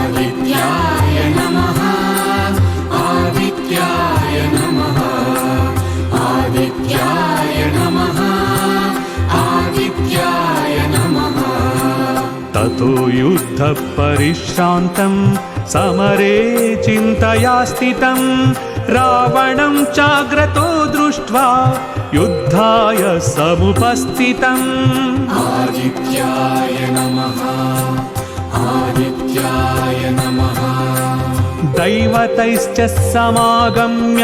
आदित्याय नमः आदित्याय नमः आदित्याय नमः आदित्याय नमः। ततो युद्ध परिश्रान्तं समरे चिन्तया स्थितं रावणं चाग्रतो दृष्ट्वा युद्धाय समुपस्थितम्। आदित्याय नमः आदित्याय नमः। दैवतैश्च समागम्य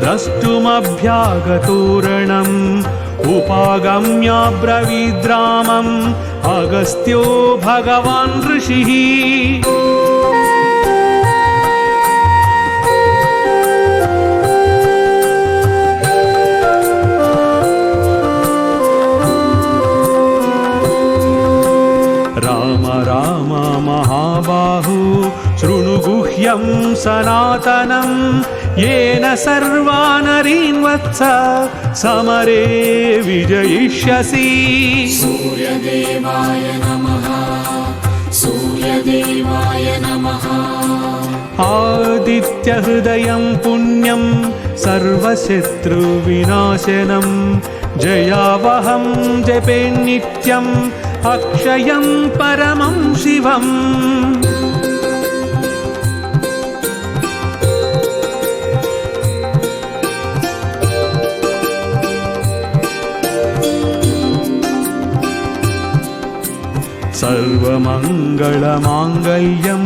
द्रष्टुमभ्यागतोरणम् उपागम्य ब्रवीद्रामम् अगस्त्यो भगवान् ऋषिः। राम राम महाबाहु शृणु गुह्यं सनातनं येन सर्वा नरीन् वत्स समरे विजयिष्यसि। सूर्यदेवाय नमः सूर्यदेवाय नमः। आदित्यहृदयं पुण्यं सर्वशत्रुविनाशनं जयावहं जपे नित्यम् अक्षयं परमं शिवम्। सर्वमङ्गलमाङ्गल्यं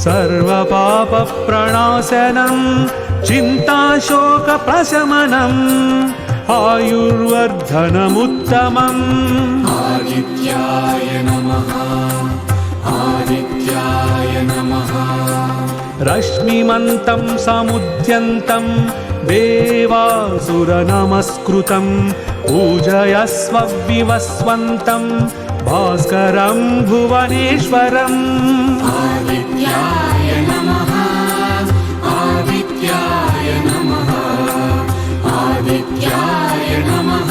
सर्वपापप्रणाशनं चिन्ताशोकप्रशमनम् आयुर्वर्धनमुत्तमम्। आदित्याय नमः आदित्याय नमः। रश्मिमन्तं समुद्यन्तं देवासुरनमस्कृतं पूजयस्व विवस्वन्तं भास्करं भुवनेश्वरम्। आदित्याय नमः आदित्याय नमः आदित्याय नमः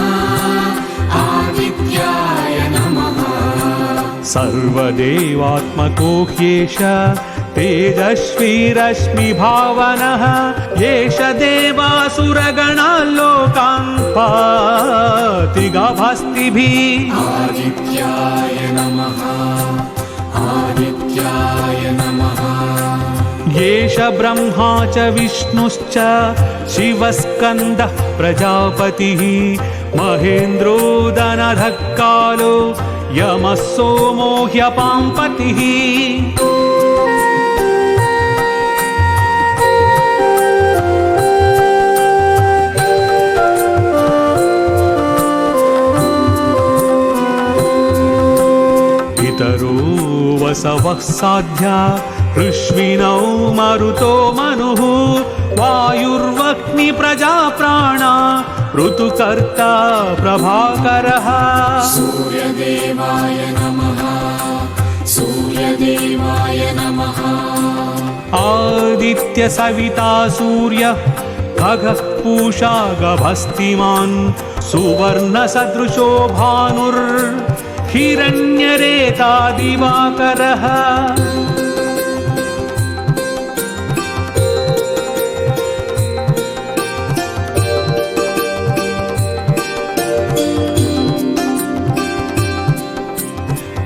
आदित्याय नमः। सर्वदेवात्मको ह्येष तेजस्वी रश्मिभावनः येष देवासुरगणाल्लोकान् पाति गाभास्तिभिः। आदित्याय नमः आदित्याय नमः। येष ब्रह्मा च विष्णुश्च शिवस्कन्दः प्रजापतिः महेन्द्रो दनधः कालो यमः सोमो ह्यपाम्पतिः। पितरो वसवः साध्या ऋष्विनौ मरुतो मनुः वायुर्वह्नि प्रजाप्राणा ऋतुकर्ता प्रभाकरः। सूर्यदेवाय नमः सूर्यदेवाय नमः। आदित्य सविता सूर्यः खगः पूषा गभस्तिमान् सुवर्णसदृशो भानुर्हिरण्यरेता दिवाकरः।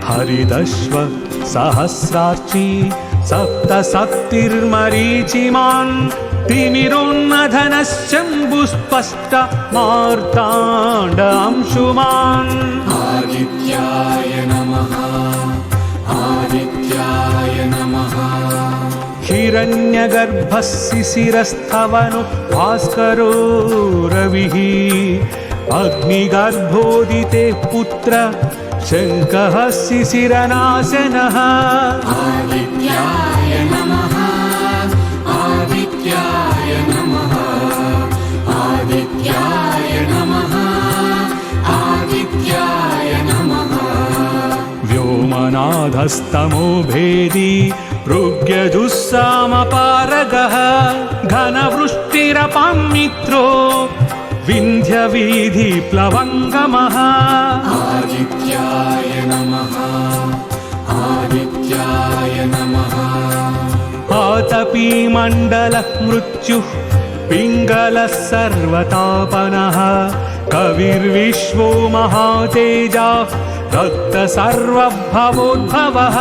हरिदश्व सहस्रार्ची सप्तशक्तिर्मरीचिमान् तिमिरोन्नधनश्चम्बुस्पष्ट मार्ताण्ड अंशुमान्। आदित्याय नमः आदित्याय नमः। हिरण्यगर्भः शिशिरस्थवनो भास्करो रविः अग्निगर्भोदिते पुत्र शङ्कः शिशिरनाशनः। आदित्याय नमः आदित्याय नमः आदित्याय नमः आदित्याय नमः। व्योमनाधस्तमो भेदी ऋग्यजुस्सामपारगः घनवृष्टिरपां मित्रो विन्ध्यवीधिप्लवङ्गमः। आदित्याय नमः आदित्याय नमः। आतपी मण्डलः मृत्युः पिङ्गलः सर्वतापनः कविर्विश्वो महातेजः रक्त सर्वभवोद्भवः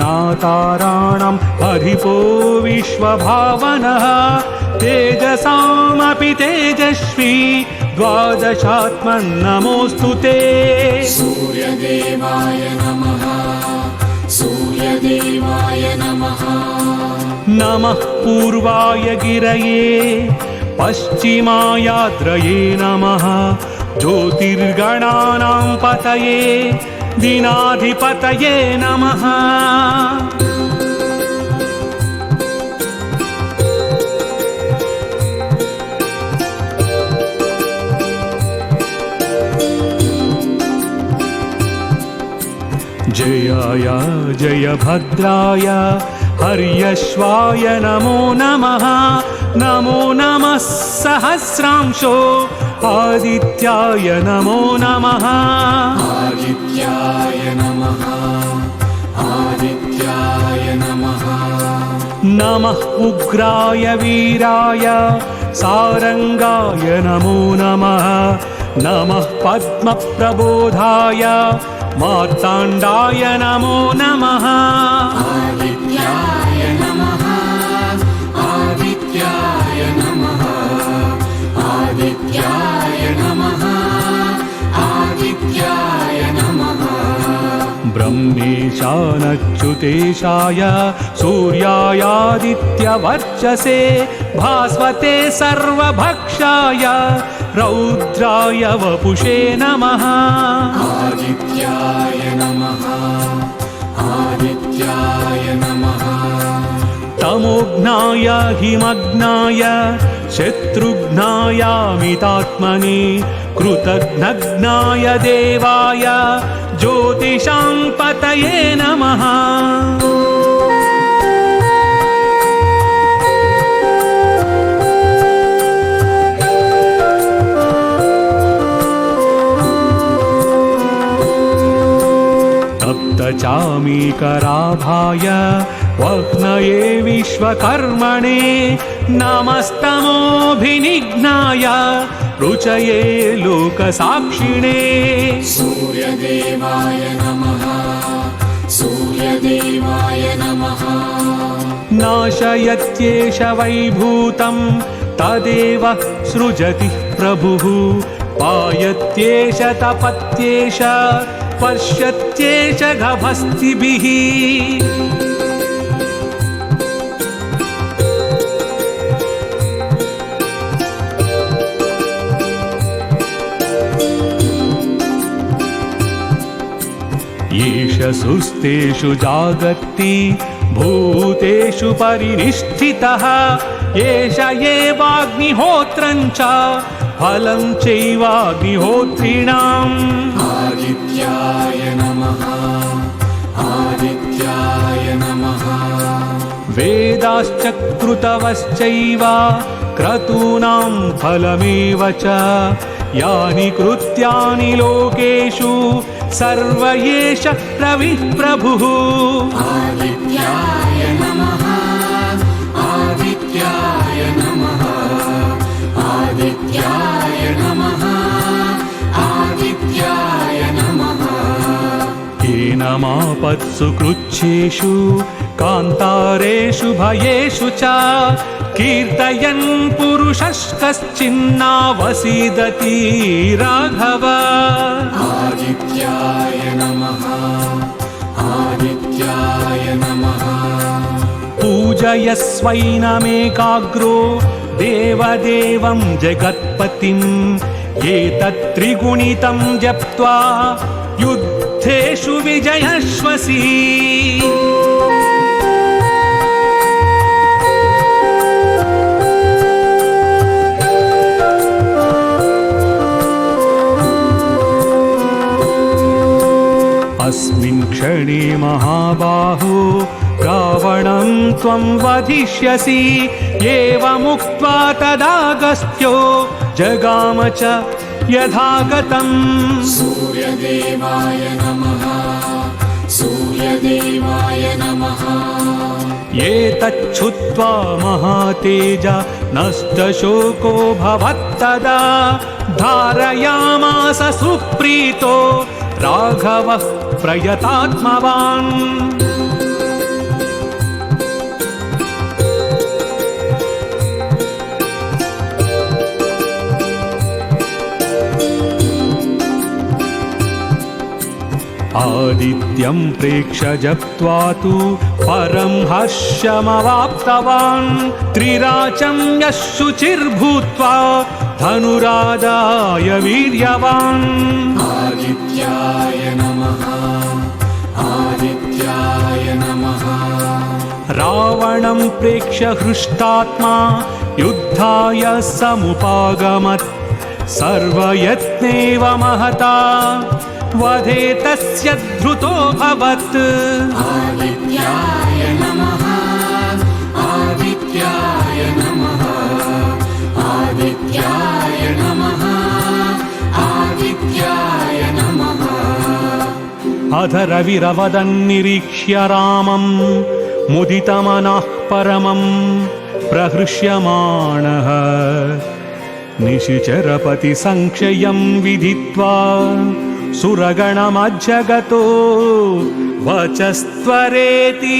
नक्षत्रग्रहणाताराणाम् अधिपो विश्वभावनः तेजसामपि तेजस्वी द्वादशात्मन्नमोऽस्तु ते सूर्यदेवाय नमः सूर्यदेवाय नमः नमः पूर्वाय गिरये पश्चिमायाद्रये नमः ज्योतिर्गणानां पतये दीनाधिपतये नमः जयाय जयभद्राय हर्यश्वाय नमो नमः नमो नमः सहस्रांशो आदित्याय नमो नमः आदित्याय नमः आदित्याय नमः नमः उग्राय वीराय सारंगाय नमो नमः नमः पद्मप्रबोधाय मार्ताण्डाय नमो नमः आदित्याय नमः आदित्याय नमः आदित्याय नमः आदित्याय नमः ब्रह्मेशानच्युतेशाय सूर्यायादित्यवर्चसे भास्वते सर्वभक्षाय रौद्राय वपुषे नमः आदित्याय नमः आदित्याय नमः तमोघ्नाय हिमग्नाय शत्रुघ्नायामितात्मने कृतघ्नघ्नाय देवाय ज्योतिषां पतये नमः तप्तचामीकराभाय वह्नये विश्वकर्मणे नमस्तमोभिनिघ्नाय रुचये लोकसाक्षिणे सूर्यदेवाय नमः सूर्यदेवाय नमः नाशयत्येष वैभूतं तदेव सृजति प्रभुः पायत्येष तपत्येष पश्यत्येष गभस्तिभिः येष सुस्तेषु जागर्ति भूतेषु परिनिष्ठितः एष एवाग्निहोत्रं च फलं चैवाग्निहोत्रिणाम् आदित्याय नमः आदित्याय नमः वेदाश्च क्रतवश्चैव क्रतूनां फलमेव च यानि कृत्यानि लोकेषु सर्व एष रविः प्रभुः आदित्याय नमः आदित्याय नमः आदित्याय नमः आदित्याय नमः हीनमापत्सु कृच्छ्रेषु कान्तारेषु भयेषु च कीर्तयन् पुरुषः कश्चिन्नावसीदति राघव आदित्याय नमः आदित्याय नमः पूजयस्वैनमेकाग्रो देवदेवं जगत्पतिम् एतत्त्रिगुणितं जप्त्वा युद्धेषु विजयश्वसि अस्मिन् क्षणे महाबाहो गाव रावणं त्वं वधिष्यसि एवमुक्त्वा तदागस्त्यो जगाम च यथागतम् सूर्यदेवाय नमः सूर्यदेवाय नमः एतच्छुत्वा महातेज नष्टशोको भवत्तदा धारयामास सुप्रीतो राघवः प्रयतात्मवान् आदित्यं प्रेक्ष्य जप्त्वा तु परं हर्षमवाप्तवान् त्रिराचं यः शुचिर्भूत्वा धनुरादाय वीर्यवान् आदित्याय नमः आदित्याय नमः रावणं प्रेक्ष्य हृष्टात्मा युद्धाय समुपागमत् सर्वयत्नेव महता वधे तस्य धृतोऽभवत् आदित्याय नमः आदित्याय नमः आदित्याय नमः आदित्याय नमः अध रविरवदन्निरीक्ष्य रामं मुदितमनः परमं प्रहृष्यमाणः निशिचरपतिसंक्षयं विदित्वा सुरगणमज्जगतो वचस्त्वरेति